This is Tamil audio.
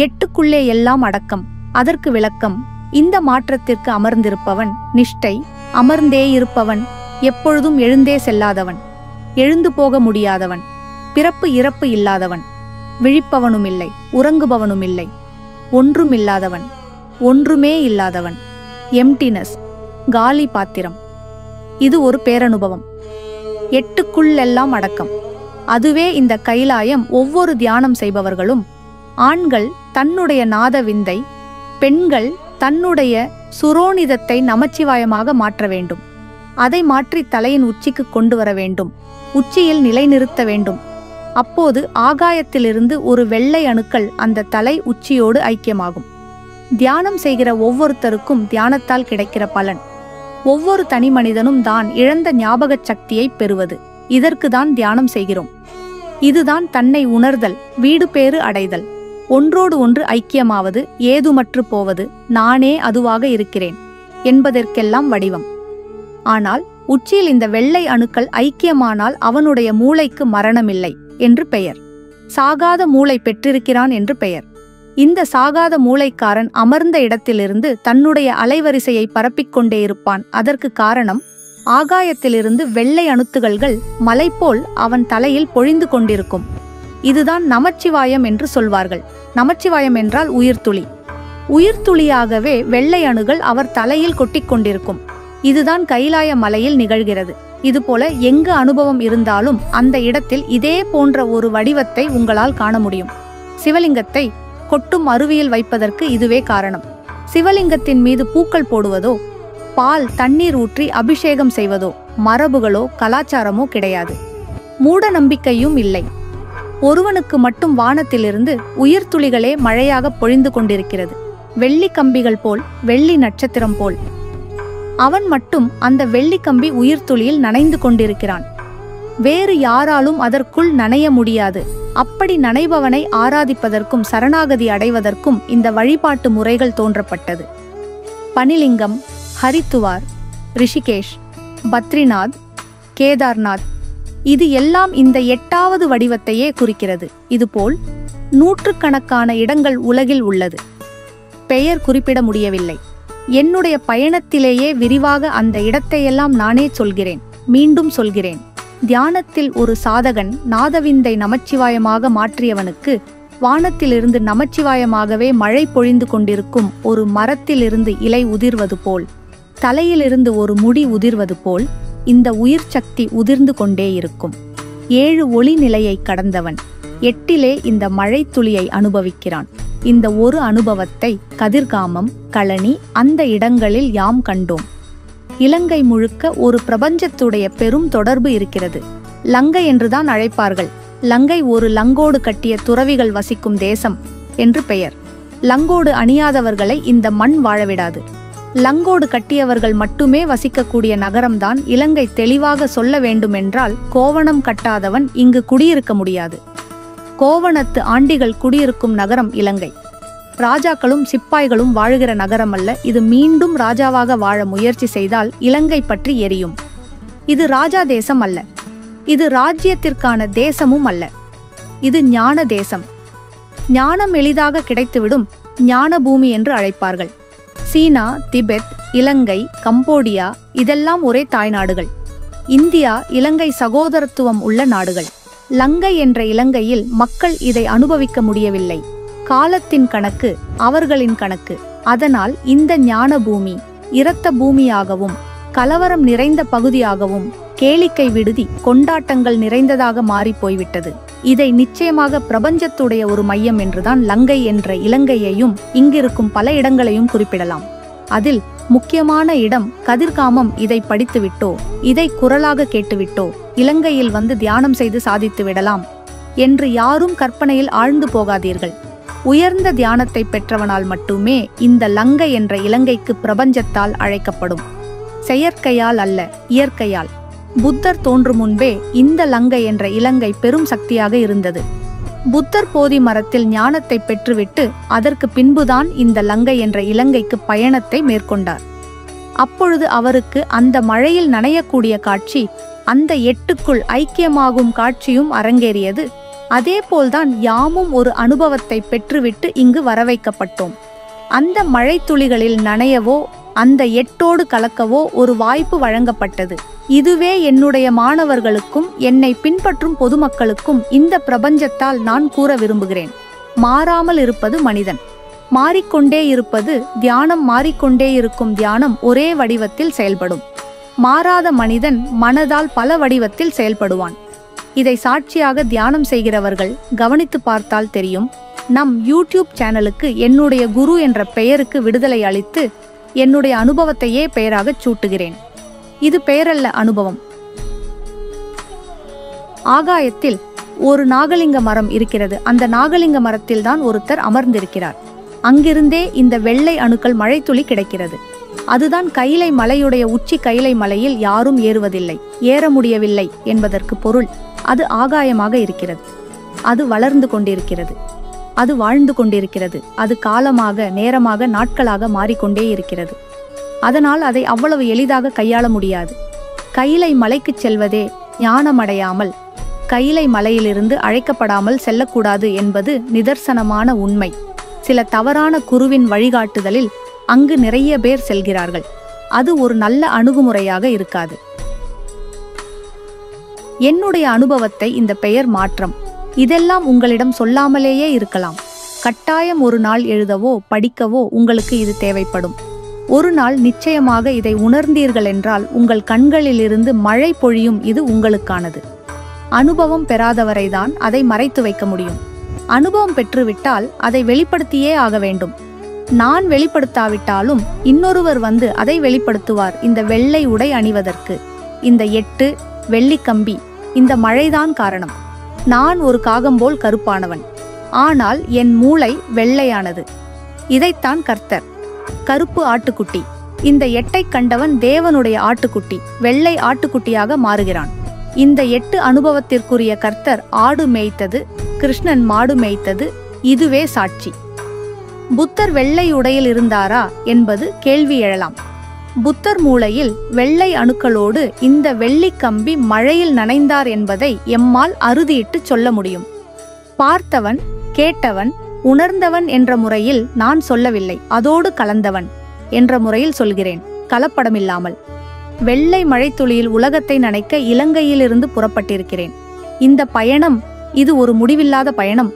எட்டுக்குள்ளே எல்லாம் அடக்கம். அதற்கு விளக்கம்: இந்த மாற்றத்திற்கு அமர்ந்திருப்பவன் நிஷ்டை, அமர்ந்தே இருப்பவன், எப்பொழுதும் எழுந்தே செல்லாதவன், எழுந்து போக முடியாதவன், பிறப்பு இறப்பு இல்லாதவன், விழிப்பவனுமில்லை, உறங்குபவனுமில்லை, ஒன்றுமில்லாதவன், ஒன்றுமே இல்லாதவன், எம்டினஸ், காலி பாத்திரம். இது ஒரு பேரனுபவம். எட்டுக்குள்ளெல்லாம் அடக்கம். அதுவே இந்த கைலாயம். ஒவ்வொரு தியானம் செய்பவர்களும், ஆண்கள் தன்னுடைய நாத விந்தை, பெண்கள் தன்னுடைய சுரோனிதத்தை நமச்சிவாயமாக மாற்ற வேண்டும். அதை மாற்றி தலையின் உச்சிக்கு கொண்டு வர வேண்டும், உச்சியில் நிலைநிறுத்த வேண்டும். அப்போது ஆகாயத்திலிருந்து ஒரு வெள்ளை அணுக்கள் அந்த தலை உச்சியோடு ஐக்கியமாகும். தியானம் செய்கிற ஒவ்வொருத்தருக்கும் தியானத்தால் கிடைக்கிற பலன். ஒவ்வொரு தனி மனிதனும் தான் இழந்த ஞாபகச் சக்தியை பெறுவது. இதற்கு தான் தியானம் செய்கிறோம். இதுதான் தன்னை உணர்தல், வீடு பேறு அடைதல், ஒன்றோடு ஒன்று ஐக்கியமாவது, ஏதுமற்று போவது, நானே அதுவாக இருக்கிறேன் என்பதற்கெல்லாம் வடிவம். ஆனால் உச்சியில் இந்த வெள்ளை அணுக்கள் ஐக்கியமானால் அவனுடைய மூளைக்கு மரணமில்லை என்று பெயர். சாகாத மூளை பெற்றிருக்கிறான் என்று பெயர். இந்த சாகாத மூளைக்காரன் அமர்ந்த இடத்திலிருந்து தன்னுடைய அலைவரிசையை பரப்பிக்கொண்டே இருப்பான். அதற்கு காரணம், ஆகாயத்திலிருந்து வெள்ளை அணுத்துகள்கள் மலை போல் அவன் தலையில் பொழிந்து கொண்டிருக்கும். இதுதான் நமச்சிவாயம் என்று சொல்வார்கள். நமச்சிவாயம் என்றால் உயிர்த்துளி. உயிர்த்துளியாகவே வெள்ளை அணுகள் அவர் தலையில் கொட்டிக்கொண்டிருக்கும். இதுதான் கைலாய மலையில் நிகழ்கிறது. இதுபோல எங்கு அனுபவம் இருந்தாலும் அந்த இடத்தில் இதே போன்ற ஒரு வடிவத்தை உங்களால் காண முடியும். சிவலிங்கத்தை கொட்டும் அருவியில் வைப்பதற்கு இதுவே காரணம். சிவலிங்கத்தின் மீது பூக்கள் போடுவதோ, பால் தண்ணீர் ஊற்றி அபிஷேகம் செய்வதோ மரபுகளோ கலாச்சாரமோ கிடையாது. மூட நம்பிக்கையும் இல்லை. ஒருவனுக்கு மட்டும் வானத்திலிருந்து உயிர்த்துளிகளே மழையாக பொழிந்து கொண்டிருக்கிறது, வெள்ளி கம்பிகள் போல், வெள்ளி நட்சத்திரம் போல். அவன் மட்டும் அந்த வெள்ளிக்கம்பி உயிர்த்துளியில் நனைந்து கொண்டிருக்கிறான். வேறு யாராலும் அதற்குள் நனைய முடியாது. அப்படி நனைபவனை ஆராதிப்பதற்கும் சரணாகதி அடைவதற்கும் இந்த வழிபாட்டு முறைகள் தோன்றப்பட்டது. பனிலிங்கம், ஹரித்துவார், ரிஷிகேஷ், பத்ரிநாத், கேதார்நாத், இது எல்லாம் இந்த 8வது வடிவத்தையே குறிக்கிறது. இதுபோல் நூற்றுக்கணக்கான இடங்கள் உலகில் உள்ளது. பெயர் குறிப்பிட முடியவில்லை. என்னுடைய பயணத்திலேயே விரிவாக அந்த இடத்தையெல்லாம் நானே சொல்கிறேன், மீண்டும் சொல்கிறேன். தியானத்தில் ஒரு சாதகன் நாதவிந்தை நமச்சிவாயமாக மாற்றியவனுக்கு வானத்திலிருந்து நமச்சிவாயமாகவே மழை பொழிந்து கொண்டிருக்கும். ஒரு மரத்திலிருந்து இலை உதிர்வது போல், தலையிலிருந்து ஒரு முடி உதிர்வது போல் இந்த உயிர் சக்தி உதிர்ந்து கொண்டே இருக்கும். 7 ஒளி நிலையை கடந்தவன் 8லே இந்த மழை துளியை அனுபவிக்கிறான். இந்த ஒரு அனுபவத்தை கதிர்காமம், களனி, அந்த இடங்களில் யாம் கண்டோம். இலங்கை முழுக்க ஒரு பிரபஞ்சத்துடைய பெரும் தொடர்பு இருக்கிறது. லங்கை என்றுதான் அழைப்பார்கள். லங்கை ஒரு லங்கோடு கட்டிய துறவிகள் வசிக்கும் தேசம் என்று பெயர். லங்கோடு அணியாதவர்களை இந்த மண் வாழவிடாது. லங்கோடு கட்டியவர்கள் மட்டுமே வசிக்கக்கூடிய நகரம்தான் இலங்கை. தெளிவாக சொல்ல வேண்டுமென்றால், கோவணம் கட்டாதவன் இங்கு குடியிருக்க முடியாது. கோவணத்து ஆண்டிகள் குடியிருக்கும் நகரம் இலங்கை. ராஜாக்களும் சிப்பாய்களும் வாழுகிற நகரம் அல்ல இது. மீண்டும் ராஜாவாக வாழ முயற்சி செய்தால் இலங்கை பற்றி எரியும். இது ராஜா தேசம் அல்ல. இது ராஜ்யத்திற்கான தேசமும் அல்ல. இது ஞான தேசம். ஞானம் எளிதாக கிடைத்துவிடும் ஞான பூமி என்று அழைப்பார்கள். சீனா, திபெத், இலங்கை, கம்போடியா இதெல்லாம் ஒரே தாய்நாடுகள். இந்தியா, இலங்கை சகோதரத்துவம் உள்ள நாடுகள். லங்கை என்ற இலங்கையில் மக்கள் இதை அனுபவிக்க முடியவில்லை. காலத்தின் கணக்கு, அவர்களின் கணக்கு. அதனால் இந்த ஞான பூமி இரத்த பூமியாகவும், கலவரம் நிறைந்த பகுதியாகவும், கேளிக்கை விடுதி, கொண்டாட்டங்கள் நிறைந்ததாக மாறிப்போய்விட்டது. இதை நிச்சயமாக பிரபஞ்சத்துடைய ஒரு மையம் என்றுதான் லங்கை என்ற இலங்கையையும் இங்கிருக்கும் பல இடங்களையும் குறிப்பிடலாம். அதில் முக்கியமான இடம் கதிர்காமம். இதை படித்துவிட்டோ, இதை குரலாக கேட்டுவிட்டோ இலங்கையில் வந்து தியானம் செய்து சாதித்து விடலாம் என்று யாரும் கற்பனையில் ஆழ்ந்து போகாதீர்கள். உயர்ந்த தியானத்தை பெற்றவனால் மட்டுமே இந்த லங்கை என்ற இலங்கைக்கு பிரபஞ்சத்தால் அழைக்கப்படும். செயற்கையால் அல்ல, இயற்கையால். புத்தர் தோன்றும் முன்பே இந்த லங்கை என்ற இலங்கை பெரும் சக்தியாக இருந்தது. புத்தர் போதி மரத்தில் ஞானத்தை பெற்றுவிட்டு அதற்கு பின்புதான் இந்த லங்கை என்ற இலங்கைக்கு பயணத்தை மேற்கொண்டார். அப்பொழுது அவருக்கு அந்த மழையில் நனையக்கூடிய காட்சி, அந்த 8க்குள் ஐக்கியமாகும் காட்சியும் அரங்கேறியது. அதேபோல்தான் யாமும் ஒரு அனுபவத்தை பெற்றுவிட்டு இங்கு வரவைக்கப்பட்டோம். அந்த மழைத்துளிகளில் நனையவோ அந்த எட்டோடு கலக்கவோ ஒரு வாய்ப்பு வழங்கப்பட்டது. இதுவே என்னுடைய மாணவர்களுக்கும் என்னை பின்பற்றும் பொதுமக்களுக்கும் இந்த பிரபஞ்சத்தால் நான் கூற விரும்புகிறேன். மாறாமல் இருப்பது மனிதன், மாறிக்கொண்டே இருப்பது தியானம். மாறிக்கொண்டே இருக்கும் தியானம் ஒரே வடிவத்தில் செயல்படும். மாறாத மனிதன் மனதால் பல வடிவத்தில் செயல்படுவான். இதை சாட்சியாக தியானம் செய்கிறவர்கள் கவனித்து பார்த்தால் தெரியும். நம் யூடியூப் சேனலுக்கு என்னுடைய குரு என்ற பெயருக்கு விடுதலை அளித்து என்னுடைய அனுபவத்தையே பெயராகச் சூட்டுகிறேன். இது பெயரல்ல, அனுபவம். ஆகாயத்தில் ஒரு நாகலிங்க மரம் இருக்கிறது. அந்த நாகலிங்க மரத்தில்தான் ஒருத்தர் அமர்ந்திருக்கிறார். அங்கிருந்தே இந்த வெள்ளை அணுக்கள் மழைத்துளி கிடைக்கிறது. அதுதான் கைலை மலையுடைய உச்சி. கைலை மலையில் யாரும் ஏறுவதில்லை, ஏற முடியவில்லை என்பதற்கு பொருள். அது ஆகாயமாக இருக்கிறது. அது வளர்ந்து கொண்டிருக்கிறது, அது வாழ்ந்து கொண்டிருக்கிறது. அது காலமாக, நேரமாக, நாட்களாக மாறிக்கொண்டே இருக்கிறது. அதனால் அதை அவ்வளவு எளிதாக கையாள முடியாது. கைலை மலைக்கு செல்வதே ஞானமடையாமல் கைலை மலையிலிருந்து அழைக்கப்படாமல் செல்லக்கூடாது என்பது நிதர்சனமான உண்மை. சில தவறான குருவின் வழிகாட்டுதலில் அங்கு நிறைய பேர் செல்கிறார்கள். அது ஒரு நல்ல அணுகுமுறையாக இருக்காது. என்னுடைய அனுபவத்தை இந்த பெயர் மாற்றம். இதெல்லாம் உங்களிடம் சொல்லாமலேயே இருக்கலாம். கட்டாயம் ஒரு நாள் எழுதவோ படிக்கவோ உங்களுக்கு இது தேவைப்படும். ஒரு நாள் நிச்சயமாக இதை உணர்ந்தீர்கள் என்றால் உங்கள் கண்களிலிருந்து மழை பொழியும். இது உங்களுக்கானது. அனுபவம் பெறாதவரைதான் அதை மறைத்து வைக்க முடியும். அனுபவம் பெற்றுவிட்டால் அதை வெளிப்படுத்தியே ஆக வேண்டும். நான் வெளிப்படுத்தாவிட்டாலும் இன்னொருவர் வந்து அதை வெளிப்படுத்துவார். இந்த வெள்ளை உடை அணிவதற்கு இந்த 8 வெள்ளிக்கம்பி, இந்த மழைதான் காரணம். நான் ஒரு காகம்போல் கருப்பானவன், ஆனால் என் மூளை வெள்ளையானது. இதைத்தான் கர்த்தர் கருப்பு ஆட்டுக்குட்டி. இந்த 8ஐ கண்டவன் தேவனுடைய ஆட்டுக்குட்டி, வெள்ளை ஆட்டுக்குட்டியாக மாறுகிறான். இந்த 8 அனுபவத்திற்குரிய கர்த்தர் ஆடு மேய்த்தது, கிருஷ்ணன் மாடு மேய்த்தது. இதுவே சாட்சி. புத்தர் வெள்ளை உடையில் இருந்தாரா என்பது கேள்வி எழலாம். புத்தர் மூளையில் வெள்ளை அணுக்களோடு இந்த வெள்ளிக்கம்பி மழையில் நனைந்தார் என்பதை எம்மால் அறுதியிட்டு சொல்ல முடியும். பார்த்தவன், கேட்டவன், உணர்ந்தவன் என்ற முறையில் நான் சொல்லவில்லை, அதோடு கலந்தவன் என்ற முறையில் சொல்கிறேன், கலப்படமில்லாமல். வெள்ளை மழைத்துளியில் உலகத்தை நனைக்க இலங்கையிலிருந்து புறப்பட்டிருக்கிறேன். இந்த பயணம் இது ஒரு முடிவில்லாத பயணம்.